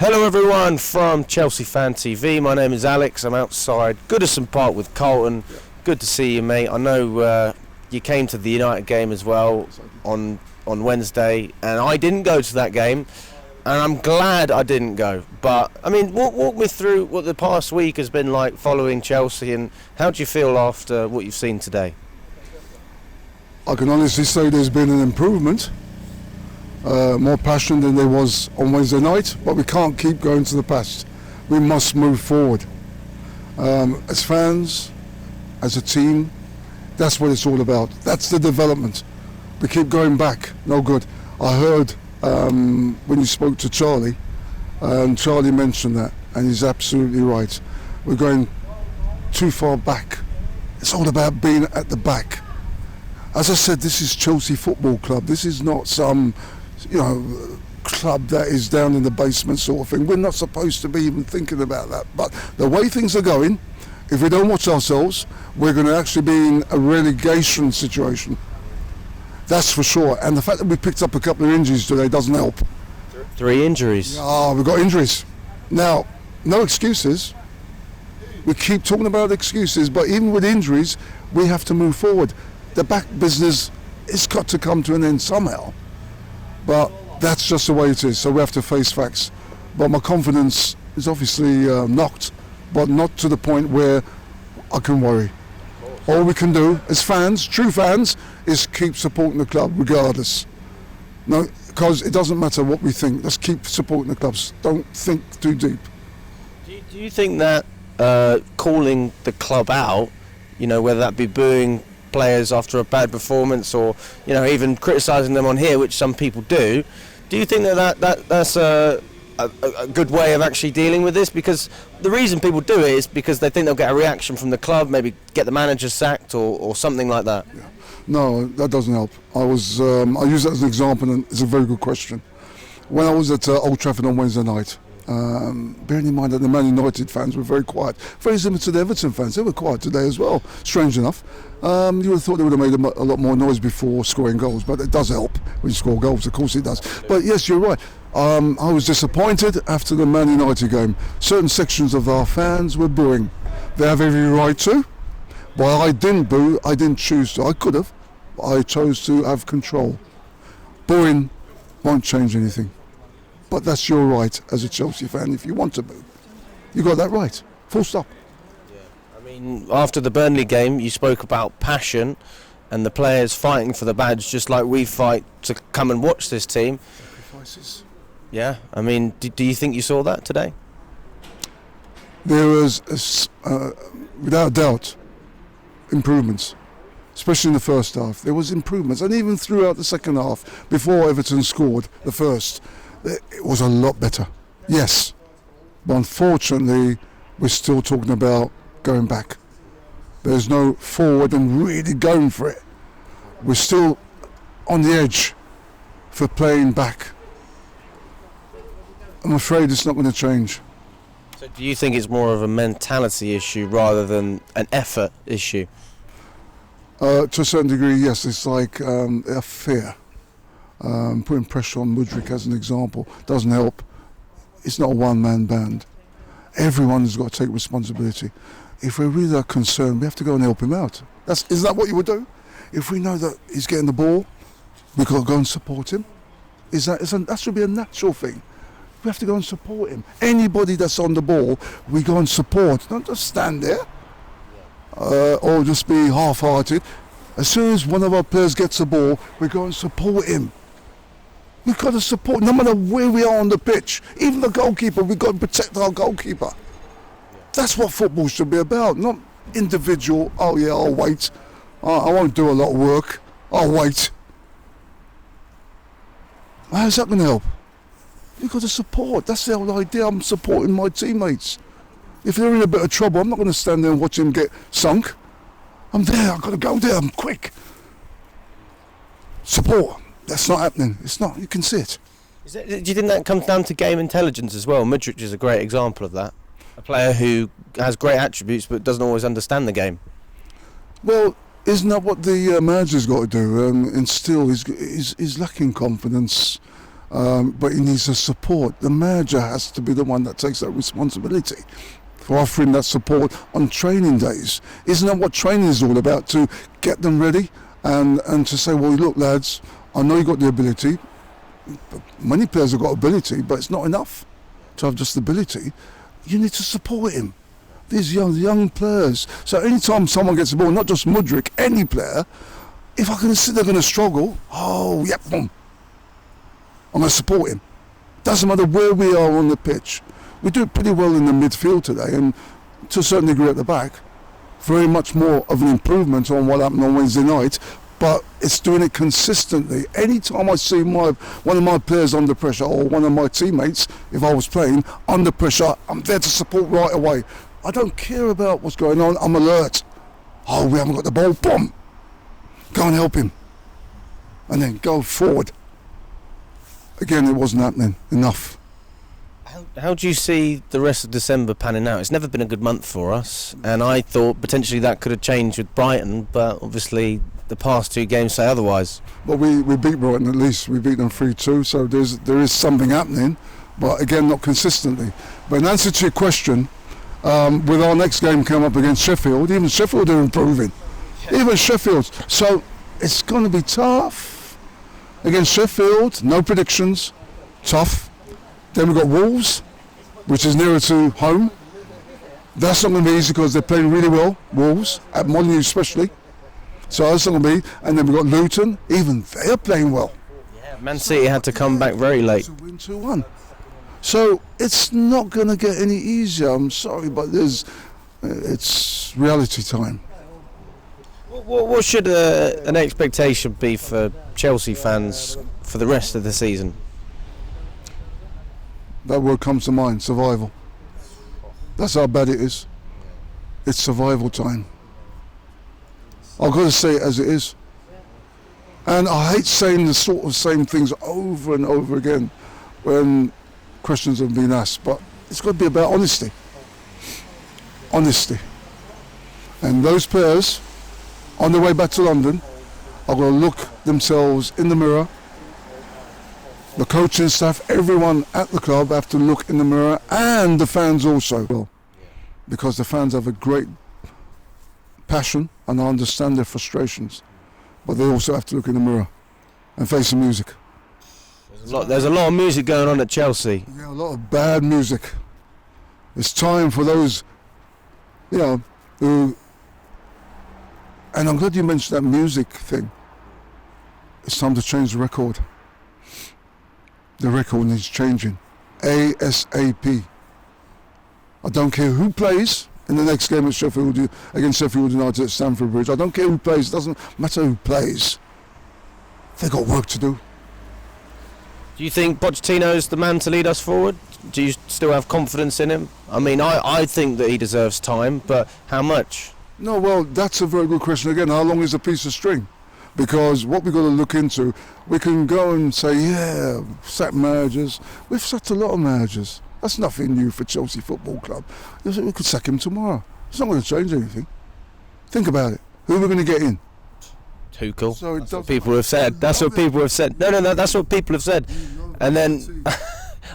Hello everyone from Chelsea Fan TV. My name is Alex. I'm outside Goodison Park with Carlton. Good to see you, mate. I know you came to the United game as well on Wednesday, and I didn't go to that game, and I'm glad I didn't go. But I mean, walk me through what the past week has been like following Chelsea, and how do you feel after what you've seen today? I can honestly say there's been an improvement. More passion than there was on Wednesday night, but we can't keep going to the past. We must move forward. As fans, as a team, that's what it's all about. That's the development. We keep going back, no good. I heard when you spoke to Charlie, and Charlie mentioned that, and he's absolutely right. We're going too far back. It's all about being at the back. As I said, this is Chelsea Football Club. This is not some club that is down in the basement sort of thing. We're not supposed to be even thinking about that. But the way things are going, if we don't watch ourselves, we're going to actually be in a relegation situation. That's for sure. And the fact that we picked up a couple of injuries today doesn't help. 3 injuries. We've got injuries. Now, no excuses. We keep talking about excuses, but even with injuries, we have to move forward. The back business has got to come to an end somehow. But that's just the way it is, so we have to face facts. But my confidence is obviously knocked, but not to the point where I can worry. All we can do as fans, true fans, is keep supporting the club regardless. No, because it doesn't matter what we think, let's keep supporting the clubs. Don't think too deep. Do you think that calling the club out, whether that be booing players after a bad performance, or even criticising them on here, which some people do you think that's a good way of actually dealing with this? Because the reason people do it is because they think they'll get a reaction from the club, maybe get the manager sacked or something like that. Yeah. No, that doesn't help. I use that as an example, and it's a very good question. When I was at Old Trafford on Wednesday night, bearing in mind that the Man United fans were very quiet, very similar to the Everton fans, they were quiet today as well, strange enough. You would have thought they would have made a lot more noise before scoring goals, but it does help when you score goals, of course it does. But yes, you're right. I was disappointed after the Man United game. Certain sections of our fans were booing. They have every right to, but I didn't boo, I didn't choose to. I could have, but I chose to have control. Booing won't change anything. But that's your right as a Chelsea fan. If you want to boo, you got that right. Full stop. Yeah. I mean, after the Burnley game, you spoke about passion and the players fighting for the badge, just like we fight to come and watch this team. Sacrifices. Yeah. I mean, do you think you saw that today? There was, without doubt, improvements, especially in the first half. There was improvements, and even throughout the second half, before Everton scored the first. It was a lot better, yes, but unfortunately we're still talking about going back. There's no forward and really going for it. We're still on the edge for playing back. I'm afraid it's not going to change. So do you think it's more of a mentality issue rather than an effort issue? To a certain degree, yes. It's like a fear. Putting pressure on Mudryk as an example doesn't help. It's not a one-man band. Everyone has got to take responsibility. If we really are concerned, we have to go and help him out. Is that what you would do? If we know that he's getting the ball, we've got to go and support him. That should be a natural thing. We have to go and support him. Anybody that's on the ball, we go and support. Don't just stand there or just be half-hearted. As soon as one of our players gets the ball, we go and support him. We've got to support, no matter where we are on the pitch. Even the goalkeeper, we've got to protect our goalkeeper. That's what football should be about, not individual, oh yeah, I'll wait. I won't do a lot of work, I'll wait. How's that going to help? You've got to support, that's the whole idea. I'm supporting my teammates. If they're in a bit of trouble, I'm not going to stand there and watch them get sunk. I'm there, I've got to go there, I'm quick. Support. That's not happening. It's not. You can see it. Do you think that comes down to game intelligence as well? Mudryk is a great example of that. A player who has great attributes but doesn't always understand the game. Well, isn't that what the manager's got to do? And still, he's lacking confidence. but he needs the support. The manager has to be the one that takes that responsibility for offering that support on training days. Isn't that what training is all about? To get them ready and to say, well, look, lads, I know you got the ability. Many players have got ability, but it's not enough to have just ability. You need to support him. These young players. So anytime someone gets the ball, not just Mudryk, any player, if I can see they're going to struggle, boom, I'm going to support him. Doesn't matter where we are on the pitch. We do pretty well in the midfield today, and to a certain degree at the back. Very much more of an improvement on what happened on Wednesday night, but it's doing it consistently. Anytime I see one of my players under pressure, or one of my teammates, if I was playing, under pressure, I'm there to support right away. I don't care about what's going on, I'm alert. We haven't got the ball, boom! Go and help him. And then go forward. Again, it wasn't happening enough. How do you see the rest of December panning out? It's never been a good month for us, and I thought potentially that could have changed with Brighton, but obviously the past two games say otherwise. Well, we beat Brighton at least. We beat them 3-2, so there is something happening, but again, not consistently. But in answer to your question, with our next game coming up against Sheffield, even Sheffield are improving. Even Sheffield. So it's going to be tough. Against Sheffield, no predictions, tough. Then we've got Wolves, which is nearer to home. That's not going to be easy because they're playing really well, Wolves, at Molyneux especially. So that's not going to be. And then we've got Luton, even they're playing well. Yeah, Man City had to come back very late. To win 2-1. So it's not going to get any easier. I'm sorry, but it's reality time. What should an expectation be for Chelsea fans for the rest of the season? That word comes to mind, survival. That's how bad it is. It's survival time. I've got to say it as it is. And I hate saying the sort of same things over and over again when questions have been asked, but it's got to be about honesty. Honesty. And those players, on their way back to London, are going to look themselves in the mirror. The coaching staff, everyone at the club have to look in the mirror, and the fans also. Well, because the fans have a great passion, and I understand their frustrations, but they also have to look in the mirror and face the music. There's a lot of music going on at Chelsea. Yeah, a lot of bad music. It's time for those, who. And I'm glad you mentioned that music thing. It's time to change the record. The record needs changing. ASAP. I don't care who plays in the next game at against Sheffield United at Stamford Bridge. I don't care who plays. It doesn't matter who plays. They've got work to do. Do you think Pochettino's the man to lead us forward? Do you still have confidence in him? I mean, I think that he deserves time, but how much? No, well, that's a very good question. Again, how long is a piece of string? Because what we've got to look into, we can go and say, sack managers. We've sacked a lot of managers. That's nothing new for Chelsea Football Club. We could sack him tomorrow. It's not going to change anything. Think about it. Who are we going to get in? Tuchel. So that's what people have said. That's what people have said. No, that's what people have said. And then,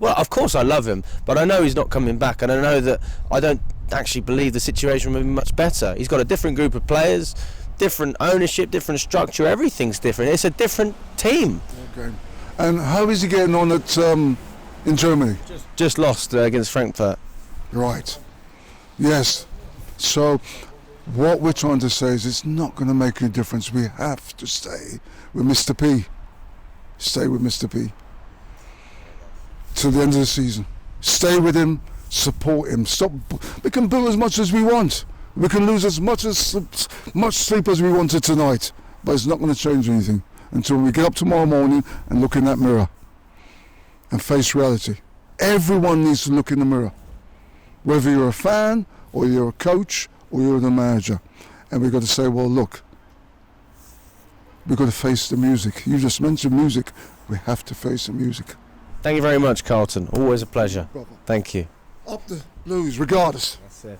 well, of course I love him, but I know he's not coming back, and I know that I don't actually believe the situation will be much better. He's got a different group of players, different ownership, different structure, everything's different. It's a different team. Okay. And how is he getting on at in Germany? Just lost against Frankfurt. Right. Yes. So what we're trying to say is it's not going to make any difference. We have to stay with Mr. P. Stay with Mr. P. Till the end of the season. Stay with him, support him. Stop. We can boo as much as we want. We can lose as much sleep as we wanted tonight, but it's not going to change anything until we get up tomorrow morning and look in that mirror and face reality. Everyone needs to look in the mirror, whether you're a fan or you're a coach or you're the manager, and we've got to say, well, look, we've got to face the music. You just mentioned music. We have to face the music. Thank you very much, Carlton. Always a pleasure. Thank you. Up the Blues, regardless. That's it.